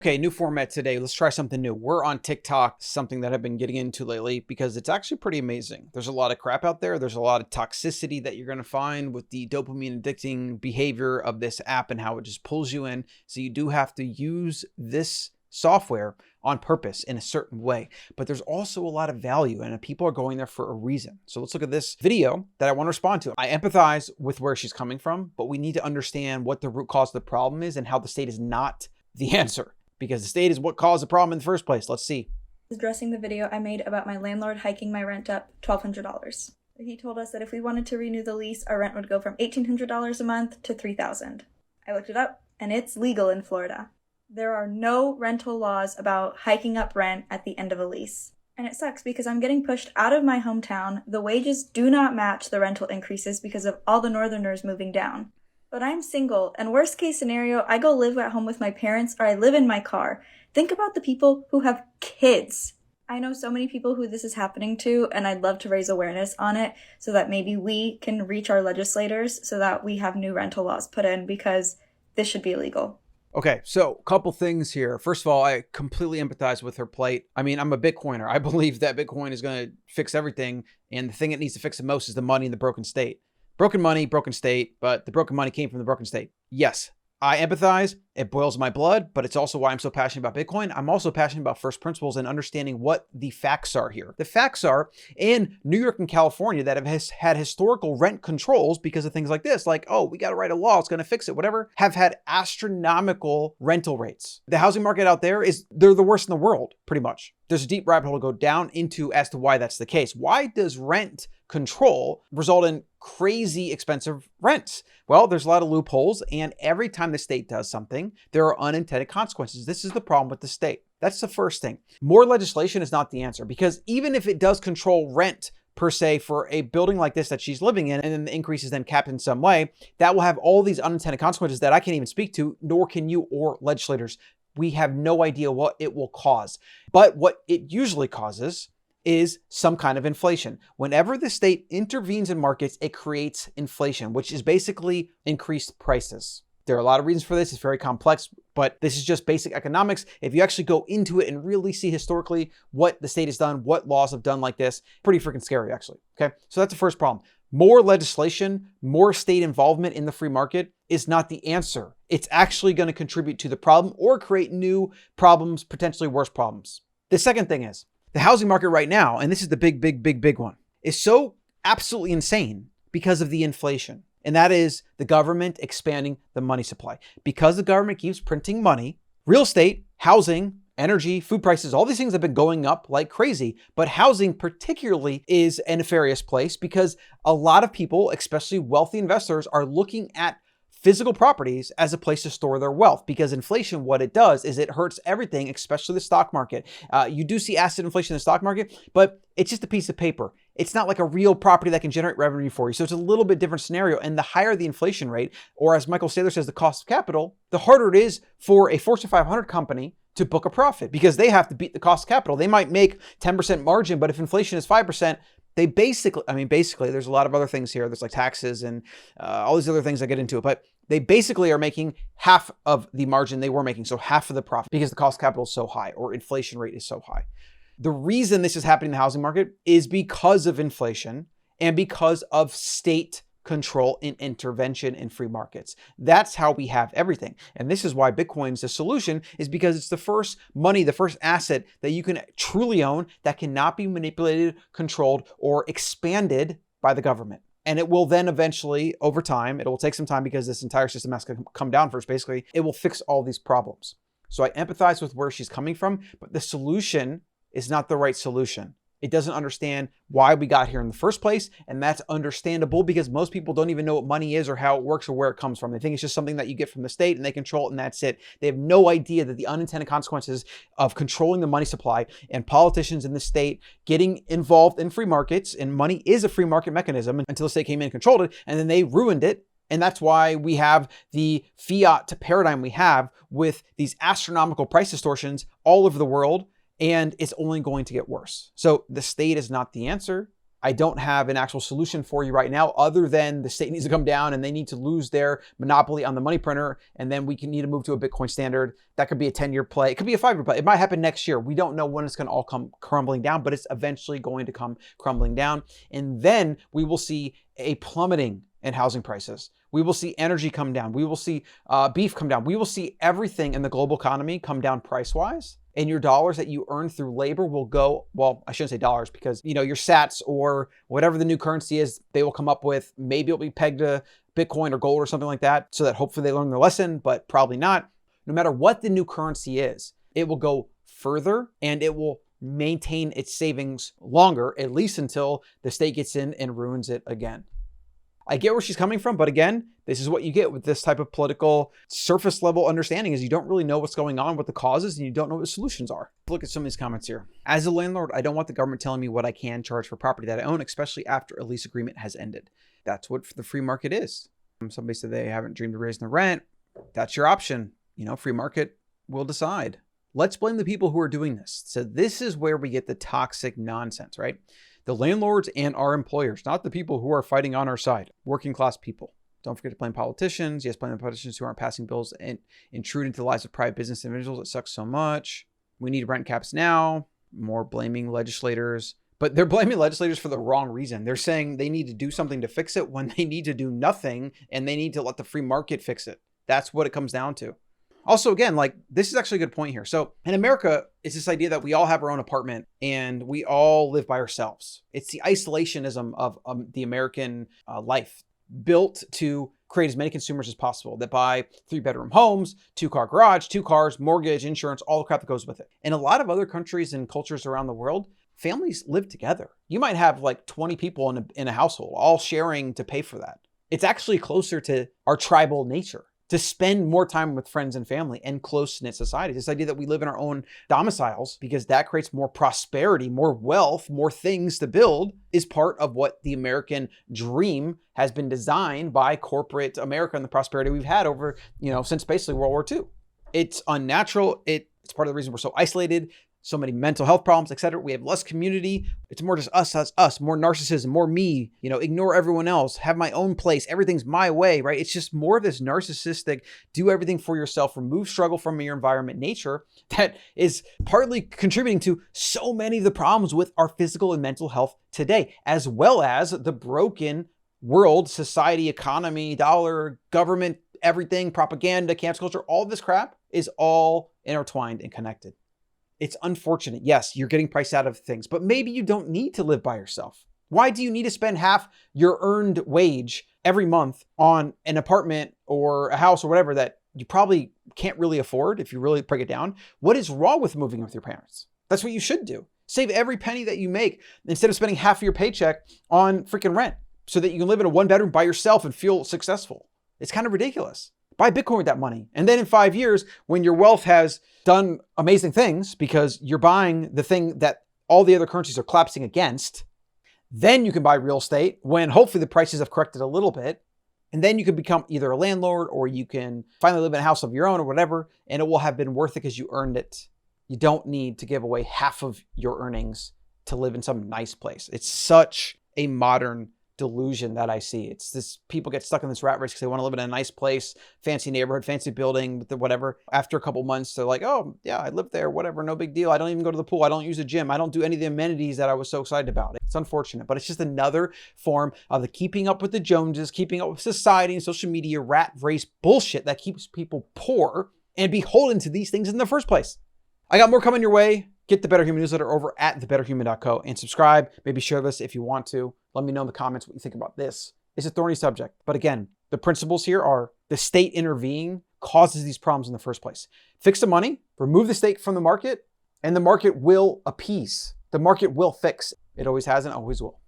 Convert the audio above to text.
Okay, new format today. Let's try something new. We're on TikTok, something that I've been getting into lately because it's actually pretty amazing. There's a lot of crap out there. There's a lot of toxicity that you're going to find with the dopamine addicting behavior of this app and how it just pulls you in. So you do have to use this software on purpose in a certain way. But there's also a lot of value and people are going there for a reason. So let's look at this video that I want to respond to. I empathize with where she's coming from, but we need to understand what the root cause of the problem is and how the state is not the answer. Because the state is what caused the problem in the first place. Let's see. Addressing the video I made about my landlord hiking my rent up $1,200. He told us that if we wanted to renew the lease, our rent would go from $1,800 a month to $3,000. I looked it up, and it's legal in Florida. There are no rental laws about hiking up rent at the end of a lease. And it sucks because I'm getting pushed out of my hometown. The wages do not match the rental increases because of all the Northerners moving down. But I'm single, and worst case scenario, I go live at home with my parents or I live in my car. Think about the people who have kids. I know so many people who this is happening to, and I'd love to raise awareness on it so that maybe we can reach our legislators so that we have new rental laws put in because this should be illegal. Okay, so a couple things here. First of all, I completely empathize with her plight. I mean, I'm a Bitcoiner. I believe that Bitcoin is going to fix everything, and the thing it needs to fix the most is the money in the broken state. Broken money, broken state, but the broken money came from the broken state. Yes, I empathize. It boils my blood, but it's also why I'm so passionate about Bitcoin. I'm also passionate about first principles and understanding what the facts are here. The facts are in New York and California that have had historical rent controls because of things like this, like, oh, we got to write a law, it's going to fix it, whatever, have had astronomical rental rates. The housing market out there they're the worst in the world, pretty much. There's a deep rabbit hole to go down into as to why that's the case. Why does rent control result in crazy expensive rents? Well, there's a lot of loopholes, and every time the state does something, there are unintended consequences. This is the problem with the state. That's the first thing. More legislation is not the answer, because even if it does control rent per se for a building like this that she's living in, and then the increase is then capped in some way, that will have all these unintended consequences that I can't even speak to, nor can you or legislators. We have no idea what it will cause. But what it usually causes is some kind of inflation. Whenever the state intervenes in markets, it creates inflation, which is basically increased prices. There are a lot of reasons for this. It's very complex, but this is just basic economics. If you actually go into it and really see historically what the state has done, what laws have done like this, pretty freaking scary, actually. Okay, so that's the first problem. More legislation, more state involvement in the free market is not the answer. It's actually going to contribute to the problem or create new problems, potentially worse problems. The second thing is the housing market right now, and this is the big one, is so absolutely insane because of the inflation. And that is the government expanding the money supply. Because the government keeps printing money, real estate, housing, energy, food prices, all these things have been going up like crazy. But housing particularly is a nefarious place because a lot of people, especially wealthy investors, are looking at physical properties as a place to store their wealth, because inflation, what it does is it hurts everything, especially the stock market. You do see asset inflation in the stock market, but it's just a piece of paper. It's not like a real property that can generate revenue for you. So it's a little bit different scenario. And the higher the inflation rate, or as Michael Saylor says, the cost of capital, the harder it is for a Fortune 500 company to book a profit because they have to beat the cost of capital. They might make 10% margin, but if inflation is 5%, they basically, there's a lot of other things here. There's like taxes and all these other things that get into it, but they basically are making half of the margin they were making. So half of the profit because the cost of capital is so high or inflation rate is so high. The reason this is happening in the housing market is because of inflation and because of state control and intervention in free markets. That's how we have everything. And this is why Bitcoin's the solution, is because it's the first money, the first asset that you can truly own that cannot be manipulated, controlled, or expanded by the government. And it will then eventually, over time, it will take some time because this entire system has to come down first, basically, it will fix all these problems. So I empathize with where she's coming from, but the solution is not the right solution. It doesn't understand why we got here in the first place. And that's understandable because most people don't even know what money is or how it works or where it comes from. They think it's just something that you get from the state and they control it and that's it. They have no idea that the unintended consequences of controlling the money supply and politicians in the state getting involved in free markets, and money is a free market mechanism until the state came in and controlled it, and then they ruined it. And that's why we have the fiat paradigm we have with these astronomical price distortions all over the world. And it's only going to get worse. So the state is not the answer. I don't have an actual solution for you right now other than the state needs to come down and they need to lose their monopoly on the money printer. And then we can need to move to a Bitcoin standard. That could be a 10-year play. It could be a 5-year play. It might happen next year. We don't know when it's going to all come crumbling down, but it's eventually going to come crumbling down. And then we will see a plummeting in housing prices. We will see energy come down. We will see beef come down. We will see everything in the global economy come down price-wise. And your dollars that you earn through labor will go, well, I shouldn't say dollars because, your sats or whatever the new currency is, they will come up with, maybe it'll be pegged to Bitcoin or gold or something like that so that hopefully they learn their lesson, but probably not. No matter what the new currency is, it will go further and it will maintain its savings longer, at least until the state gets in and ruins it again. I get where she's coming from, but again, this is what you get with this type of political surface level understanding is you don't really know what's going on, what the causes, and you don't know what the solutions are. Look at some of these comments here. As a landlord, I don't want the government telling me what I can charge for property that I own, especially after a lease agreement has ended. That's what the free market is. Somebody said they haven't dreamed of raising the rent. That's your option. Free market will decide. Let's blame the people who are doing this. So this is where we get the toxic nonsense, right? The landlords and our employers, not the people who are fighting on our side, working class people. Don't forget to blame politicians. Yes, blame the politicians who aren't passing bills and intrude into the lives of private business individuals. It sucks so much. We need rent caps now. More blaming legislators. But they're blaming legislators for the wrong reason. They're saying they need to do something to fix it when they need to do nothing and they need to let the free market fix it. That's what it comes down to. Also, again, this is actually a good point here. So in America, it's this idea that we all have our own apartment and we all live by ourselves. It's the isolationism of the American life built to create as many consumers as possible that buy 3-bedroom homes, 2-car garage, 2 cars, mortgage, insurance, all the crap that goes with it. In a lot of other countries and cultures around the world, families live together. You might have 20 people in a household, all sharing to pay for that. It's actually closer to our tribal nature to spend more time with friends and family and close-knit society. This idea that we live in our own domiciles because that creates more prosperity, more wealth, more things to build is part of what the American dream has been designed by corporate America and the prosperity we've had over, since basically World War II. It's unnatural. It's part of the reason we're so isolated, so many mental health problems, etc. We have less community. It's more just us, more narcissism, more me, ignore everyone else, have my own place. Everything's my way, right? It's just more of this narcissistic, do everything for yourself, remove struggle from your environment nature that is partly contributing to so many of the problems with our physical and mental health today, as well as the broken world, society, economy, dollar, government, everything, propaganda, cancel culture, all this crap is all intertwined and connected. It's unfortunate. Yes, you're getting priced out of things, but maybe you don't need to live by yourself. Why do you need to spend half your earned wage every month on an apartment or a house or whatever that you probably can't really afford if you really break it down? What is wrong with moving with your parents? That's what you should do. Save every penny that you make instead of spending half of your paycheck on freaking rent so that you can live in a 1-bedroom by yourself and feel successful. It's kind of ridiculous. Buy Bitcoin with that money. And then in 5 years, when your wealth has done amazing things because you're buying the thing that all the other currencies are collapsing against, then you can buy real estate when hopefully the prices have corrected a little bit. And then you can become either a landlord or you can finally live in a house of your own or whatever, and it will have been worth it because you earned it. You don't need to give away half of your earnings to live in some nice place. It's such a modern delusion that I see. It's this, people get stuck in this rat race because they want to live in a nice place, fancy neighborhood, fancy building, with the whatever. After a couple months, they're like, oh yeah, I live there, whatever, no big deal. I don't even go to the pool. I don't use a gym. I don't do any of the amenities that I was so excited about. It's unfortunate, but it's just another form of the keeping up with the Joneses, keeping up with society and social media rat race bullshit that keeps people poor and beholden to these things in the first place. I got more coming your way. Get the Better Human newsletter over at thebetterhuman.co and subscribe. Maybe share this if you want to. Let me know in the comments what you think about this. It's a thorny subject. But again, the principles here are the state intervening causes these problems in the first place. Fix the money, remove the state from the market, and the market will appease. The market will fix. It always has and always will.